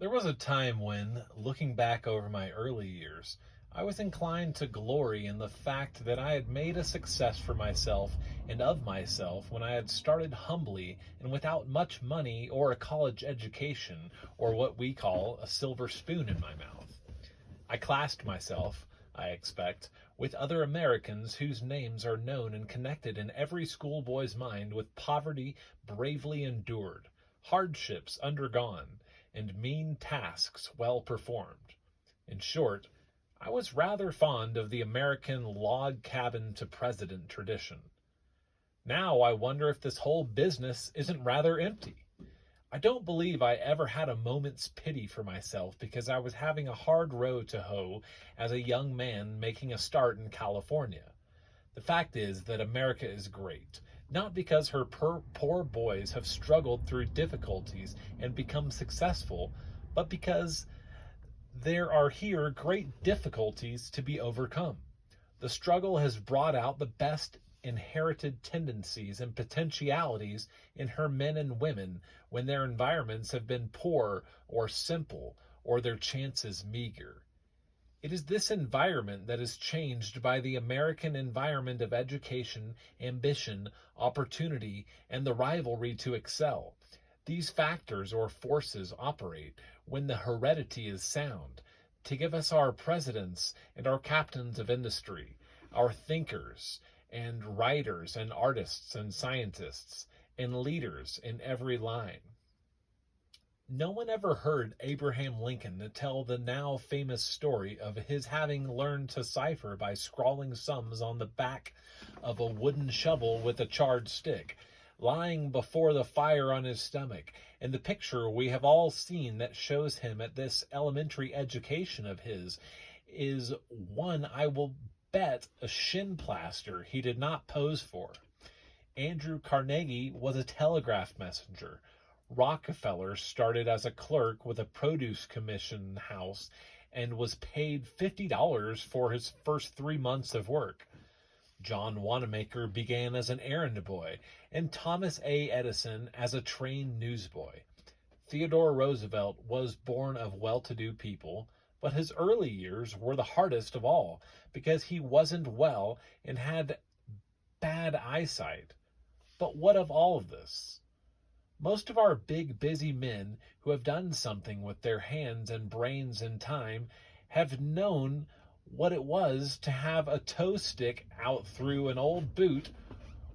There was a time when, looking back over my early years, I was inclined to glory in the fact that I had made a success for myself and of myself when I had started humbly and without much money or a college education or what we call a silver spoon in my mouth. I classed myself, I expect, with other Americans whose names are known and connected in every schoolboy's mind with poverty bravely endured, hardships undergone, and mean tasks well performed. In short, I was rather fond of the American log cabin to president tradition. Now I wonder if this whole business isn't rather empty. I don't believe I ever had a moment's pity for myself because I was having a hard row to hoe as a young man making a start in California. The fact is that America is great, not because her poor boys have struggled through difficulties and become successful, but because there are here great difficulties to be overcome. The struggle has brought out the best inherited tendencies and potentialities in her men and women when their environments have been poor or simple or their chances meager. It is this environment that is changed by the American environment of education, ambition, opportunity, and the rivalry to excel. These factors or forces operate when the heredity is sound, to give us our presidents and our captains of industry, our thinkers and writers and artists and scientists and leaders in every line. No one ever heard Abraham Lincoln tell the now famous story of his having learned to cipher by scrawling sums on the back of a wooden shovel with a charred stick, lying before the fire on his stomach, and the picture we have all seen that shows him at this elementary education of his is one I will bet a shin plaster he did not pose for. Andrew Carnegie was a telegraph messenger. Rockefeller started as a clerk with a produce commission house and was paid $50 for his first 3 months of work. John Wanamaker began as an errand boy, and Thomas A. Edison as a trained newsboy. Theodore Roosevelt was born of well-to-do people, but his early years were the hardest of all because he wasn't well and had bad eyesight. But what of all of this? Most of our big, busy men who have done something with their hands and brains in time have known what it was to have a toe stick out through an old boot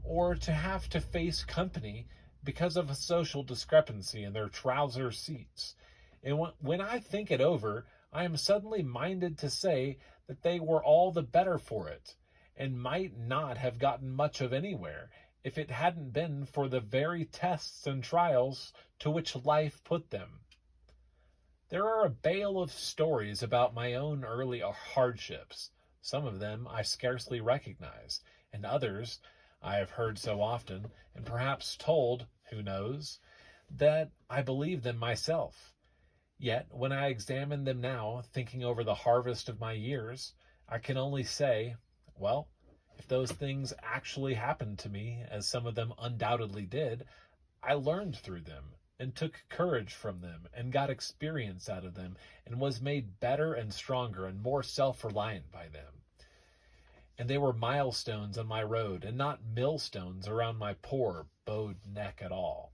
or to have to face company because of a social discrepancy in their trouser seats. And when I think it over, I am suddenly minded to say that they were all the better for it and might not have gotten much of anywhere if it hadn't been for the very tests and trials to which life put them. There are a bale of stories about my own early hardships. Some of them I scarcely recognize, and others I have heard so often, and perhaps told, who knows, that I believe them myself. Yet, when I examine them now, thinking over the harvest of my years, I can only say, well, if those things actually happened to me, as some of them undoubtedly did, I learned through them and took courage from them and got experience out of them and was made better and stronger and more self-reliant by them. And they were milestones on my road and not millstones around my poor, bowed neck at all.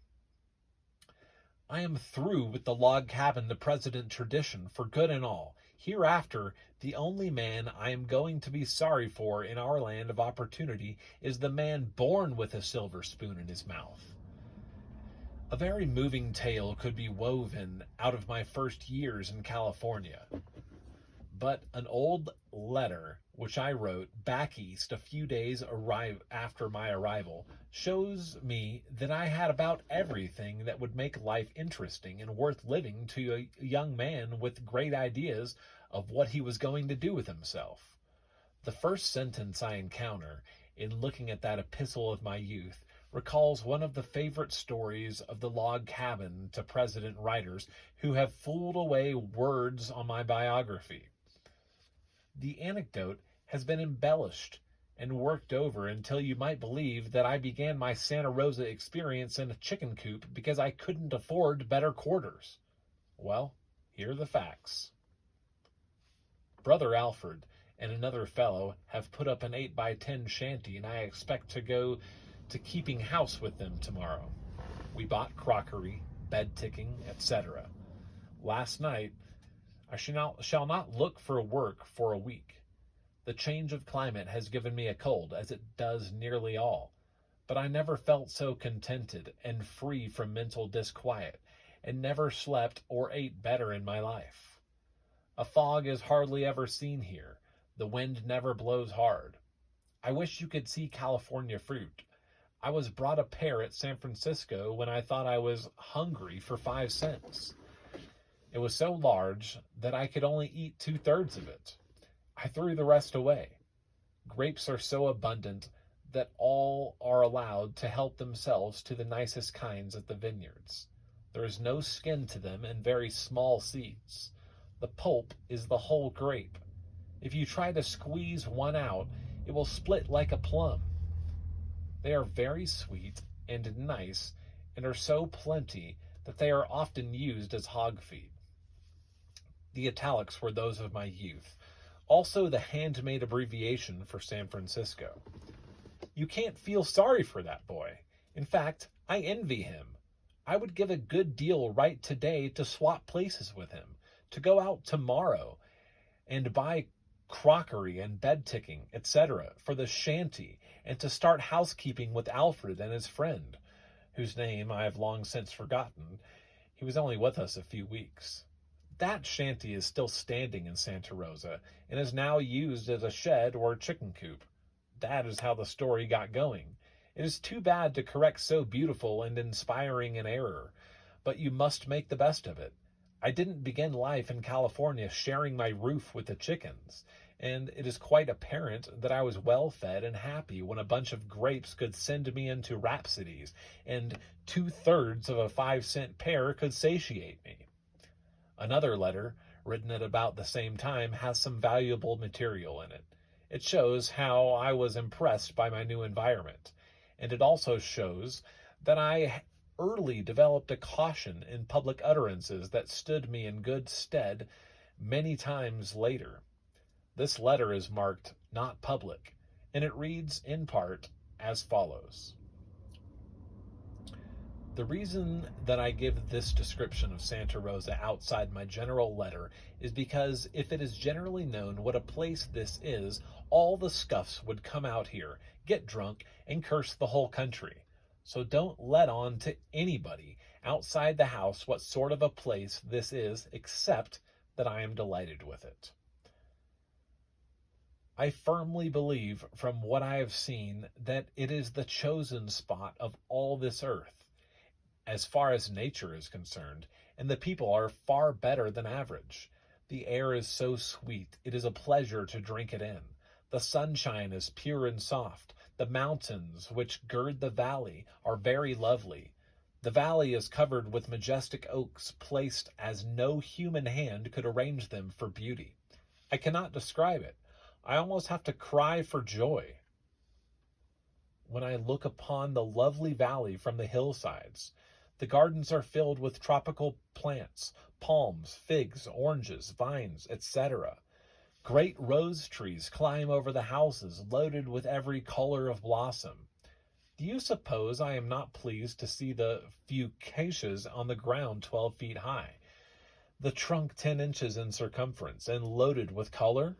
I am through with the log cabin to president tradition for good and all. Hereafter, the only man I am going to be sorry for in our land of opportunity is the man born with a silver spoon in his mouth. A very moving tale could be woven out of my first years in California. But an old letter which I wrote back east a few days after my arrival shows me that I had about everything that would make life interesting and worth living to a young man with great ideas of what he was going to do with himself. The first sentence I encounter in looking at that epistle of my youth recalls one of the favorite stories of the log cabin to president writers who have fooled away words on my biography. The anecdote has been embellished and worked over until you might believe that I began my Santa Rosa experience in a chicken coop because I couldn't afford better quarters. Well, Here are the facts. Brother Alfred and another fellow have put up an 8x10 shanty, and I expect to go to keeping house with them tomorrow. We bought crockery, bed ticking, etc. Last night, I shall not look for work for a week. The change of climate has given me a cold, as it does nearly all. But I never felt so contented and free from mental disquiet, and never slept or ate better in my life. A fog is hardly ever seen here. The wind never blows hard. I wish you could see California fruit. I was brought a pear at San Francisco when I thought I was hungry for 5 cents. It was so large that I could only eat 2/3 of it. I threw the rest away. Grapes are so abundant that all are allowed to help themselves to the nicest kinds at the vineyards. There is no skin to them and very small seeds. The pulp is the whole grape. If you try to squeeze one out, it will split like a plum. They are very sweet and nice, and are so plenty that they are often used as hog feed. The italics were those of my youth, also the handmade abbreviation for San Francisco. You can't feel sorry for that boy. In fact, I envy him. I would give a good deal right today to swap places with him, to go out tomorrow and buy crockery and bed ticking, etc., for the shanty, and to start housekeeping with Alfred and his friend, whose name I have long since forgotten. He was only with us a few weeks. That shanty is still standing in Santa Rosa, and is now used as a shed or a chicken coop. That is how the story got going. It is too bad to correct so beautiful and inspiring an error, but you must make the best of it. I didn't begin life in California sharing my roof with the chickens, and it is quite apparent that I was well fed and happy when a bunch of grapes could send me into rhapsodies, and 2/3 of a 5-cent pear could satiate me. Another letter, written at about the same time, has some valuable material in it. It shows how I was impressed by my new environment, and it also shows that I early developed a caution in public utterances that stood me in good stead many times later. This letter is marked "Not Public," and it reads in part as follows. The reason that I give this description of Santa Rosa outside my general letter is because if it is generally known what a place this is, all the scuffs would come out here, get drunk, and curse the whole country. So don't let on to anybody outside the house what sort of a place this is, except that I am delighted with it. I firmly believe from what I have seen that it is the chosen spot of all this earth, as far as nature is concerned, and the people are far better than average. The air is so sweet, it is a pleasure to drink it in. The sunshine is pure and soft. The mountains which gird the valley are very lovely. The valley is covered with majestic oaks placed as no human hand could arrange them for beauty. I cannot describe it. I almost have to cry for joy when I look upon the lovely valley from the hillsides. The gardens are filled with tropical plants, palms, figs, oranges, vines, etc. Great rose trees climb over the houses, loaded with every color of blossom. Do you suppose I am not pleased to see the fucacias on the ground 12 feet high, the trunk 10 inches in circumference, and loaded with color?